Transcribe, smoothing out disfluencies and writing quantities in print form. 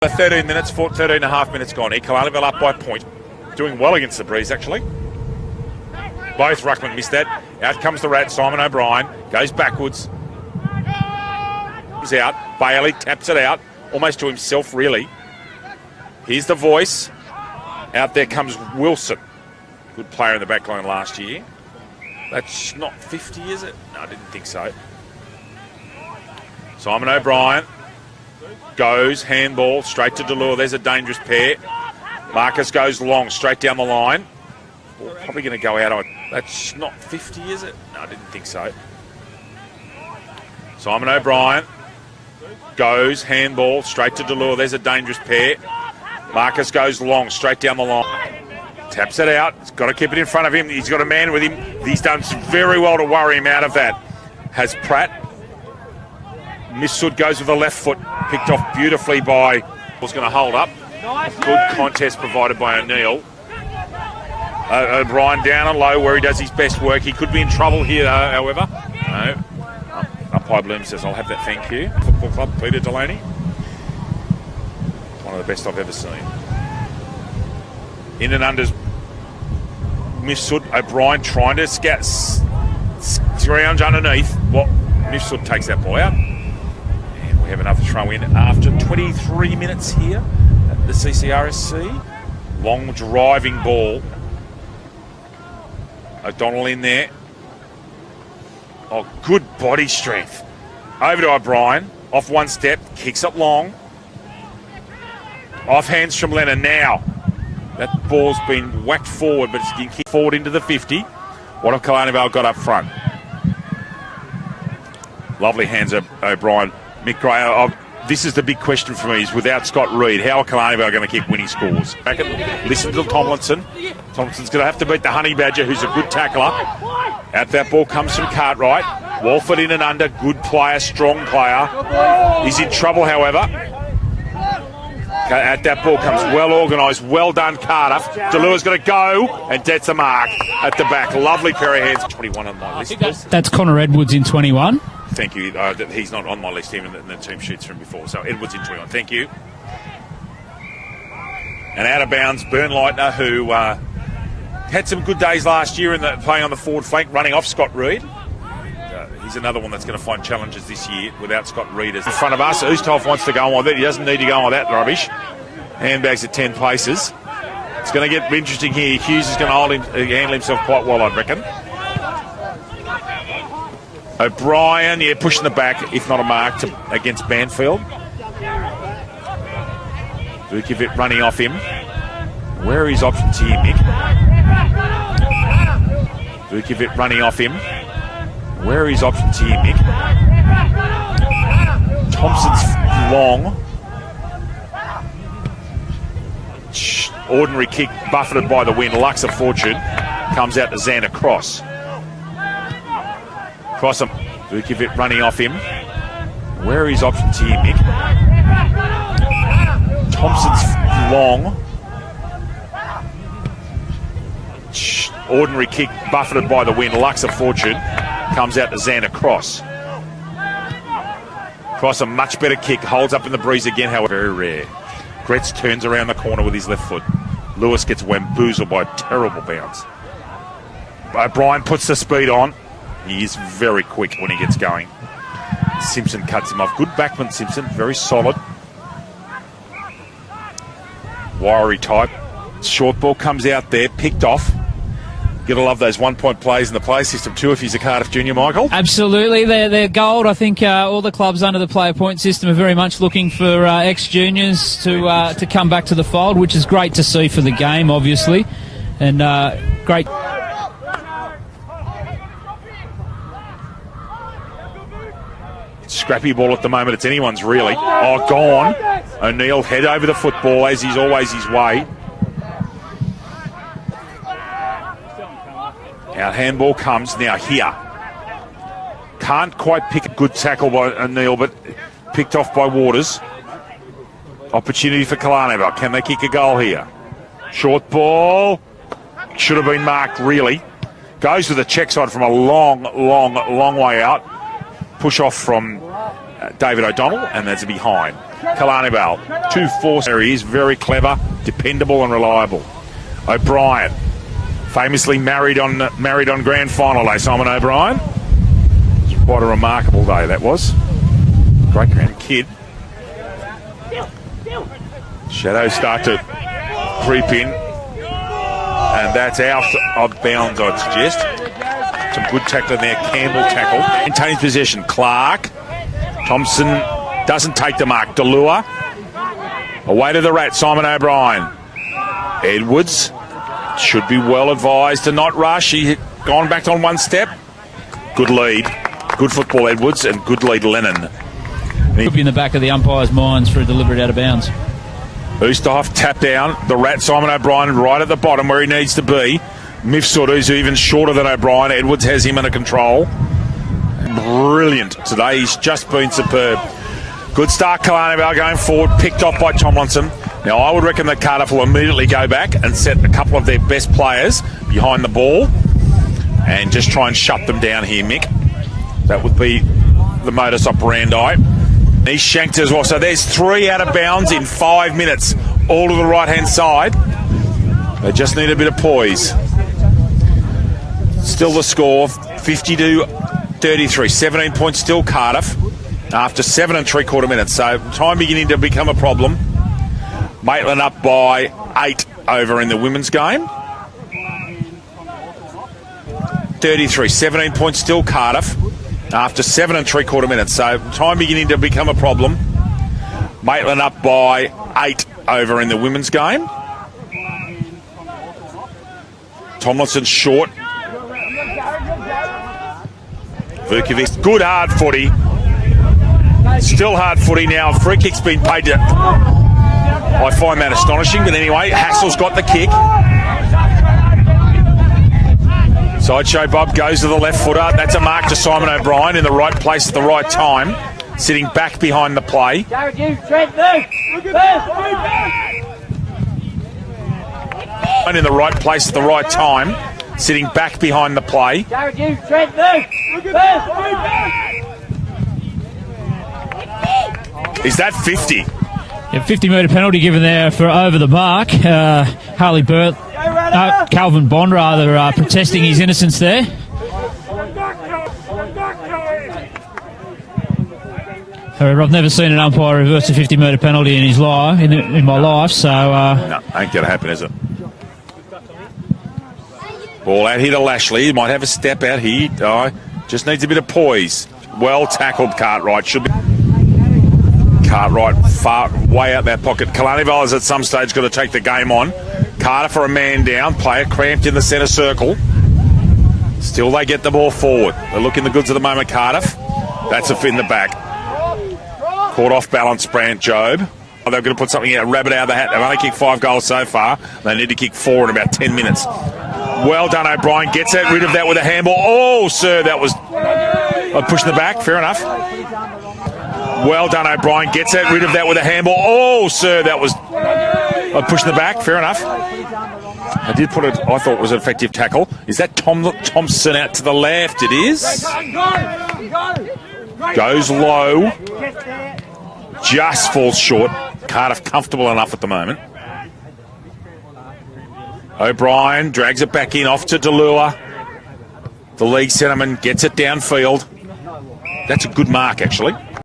13 minutes, 13 and a half minutes gone. Kalanival up by point. Doing well against the breeze, actually. Both ruckmen missed that. Out comes the rat. Simon O'Brien goes backwards. Comes out. Bailey taps it out. Almost to himself, really. Here's the voice. Out there comes Wilson. Good player in the back line last year. That's not 50, is it? No, I didn't think so. Simon O'Brien goes, handball, straight to Delure. There's a dangerous pair. Marcus goes long, straight down the line. Probably going to go out on... That's not 50, is it? No, I didn't think so. Simon O'Brien goes, handball, straight to Delure. There's a dangerous pair. Marcus goes long, straight down the line. Taps it out. He's got to keep it in front of him. He's got a man with him. He's done very well to worry him out of that. Has Pratt. Mifsud goes with the left foot. Picked off beautifully by... Was going to hold up. Good contest provided by O'Neill. O'Brien down and low where he does his best work. He could be in trouble here, however. No. Umpire Bloom says, I'll have that, thank you. Football Club, Peter Delaney. One of the best I've ever seen. In and unders. Mifsud, O'Brien trying to scrounge underneath. Mifsud takes that ball out. And we have another throw in after 23 minutes here at the CCRSC. Long driving ball. O'Donnell in there. Oh, good body strength. Over to O'Brien. Off one step. Kicks it long. Off hands from Leonard now. That ball's been whacked forward, but it's getting kicked forward into the 50. What have Kalanival got up front? Lovely hands of O'Brien. Mick Gray, this is the big question for me, is without Scott Reed, how are Kalanival going to keep winning scores? Back and listen to Tomlinson. Tomlinson's going to have to beat the Honey Badger, who's a good tackler. Out that ball comes from Cartwright. Walford in and under, good player, strong player. He's in trouble, however. At that ball comes well organised, well done, Carter. Delure's going to go, and that's a mark at the back. Lovely pair of hands. 21 on my list. That's Connor Edwards in 21. Thank you. He's not on my list, even the team shoots from before. So Edwards in 21. Thank you. And out of bounds, Bernleitner, who had some good days last year in playing on the forward flank, running off Scott Reed. He's another one that's going to find challenges this year without Scott Reed as in front of us. Ustolf wants to go on with it. He doesn't need to go on with that rubbish. Handbags at 10 places. It's going to get interesting here. Hughes is going to handle himself quite well, I reckon. O'Brien, pushing the back, if not a mark, against Banfield. Vukovic running off him. Where are his options here, Mick? Vukovic running off him. Where are his options here, Mick? Thompson's long. Ordinary kick buffeted by the wind. Lux of Fortune comes out to Xander Cross. Cross him. Vukovic running off him. Where are his options here, Mick? Thompson's long. Ordinary kick buffeted by the wind. Lux of Fortune comes out to Xander Cross. Cross, a much better kick. Holds up in the breeze again, however, very rare. Gretz turns around the corner with his left foot. Lewis gets wamboozled by a terrible bounce. O'Brien puts the speed on. He is very quick when he gets going. Simpson cuts him off. Good backman, Simpson. Very solid. Wiry type. Short ball comes out there. Picked off. Gotta love those 1 point plays in the play system too if he's a Cardiff junior, Michael. Absolutely, they're gold. I think all the clubs under the player point system are very much looking for ex-juniors to come back to the fold, which is great to see for the game, obviously, and great. Scrappy ball at the moment, it's anyone's really. Oh, gone. O'Neill head over the football as he's always his way. Our handball comes now here. Can't quite pick a good tackle by O'Neill, but picked off by Waters. Opportunity for Kalanival. Can they kick a goal here? Short ball. Should have been marked, really. Goes with the check side from a long way out. Push off from David O'Donnell, and that's a behind. Kalani Bell. 2-4. He is very clever, dependable and reliable. O'Brien, famously married on grand final day, Simon O'Brien. It's quite a remarkable day that was. Great grand kid. Shadows start to creep in, and that's out of bounds, I'd suggest. Some good tackling there. Campbell tackle. Maintains possession. Clark. Thompson doesn't take the mark. Delua. Away to the rat. Simon O'Brien. Edwards should be well advised to not rush. He gone back on one step. Good lead. Good football, Edwards, and good lead, Lennon. Could be in the back of the umpire's minds for a deliberate out of bounds. Oosterhoff tap down. The rat, Simon O'Brien, right at the bottom where he needs to be. Mifsud, who's even shorter than O'Brien. Edwards has him under control. Brilliant today. He's just been superb. Good start, Kalani Bell going forward. Picked off by Tomlinson. Now, I would reckon that Cardiff will immediately go back and set a couple of their best players behind the ball and just try and shut them down here, Mick. That would be the modus operandi. He's shanked as well. So there's 3 out of bounds in 5 minutes, all to the right-hand side. They just need a bit of poise. Still the score, 50-33. 17 points still Cardiff after 7 3/4 minutes. So time beginning to become a problem. Maitland up by 8 over in the women's game. 33. 17 points still Cardiff after 7 3/4 minutes. So time beginning to become a problem. Maitland up by 8 over in the women's game. Tomlinson short. Vukovic, good hard footy. Still hard footy now. Free kick's been paid to... I find that astonishing, but anyway, Hassel's got the kick. Sideshow Bob goes to the left footer. That's a mark to Simon O'Brien in the right place at the right time. Sitting back behind the play. In the right place at the right time. Sitting back behind the play. Is that 50? Yeah, 50-metre penalty given there for over the mark. Calvin Bond rather protesting his innocence there. However, I've never seen an umpire reverse a 50-metre penalty in his life, in my life, so... No, ain't going to happen, is it? Ball out here to Lashley. He might have a step out here. Just needs a bit of poise. Well tackled, Cartwright. Should be... Cartwright far way out that pocket. Kalani Bell has at some stage got to take the game on. Carter for a man down. Player cramped in the centre circle. Still they get the ball forward. They're looking the goods at the moment, Cardiff. That's a fit in the back. Caught off balance, Brant Jobe. They're going to put something out, rabbit out of the hat. They've only kicked 5 goals so far. They need to kick 4 in about 10 minutes. Well done, O'Brien. Gets rid of that with a handball. Oh, sir, that was... pushing the back. Fair enough. Well done, O'Brien. Gets rid of that with a handball. Oh, sir, that was... pushing the back. Fair enough. I did put it... I thought it was an effective tackle. Is that Thompson out to the left? It is. Goes low. Just falls short. Cardiff comfortable enough at the moment. O'Brien drags it back in, off to Delua. The league centreman gets it downfield. That's a good mark, actually.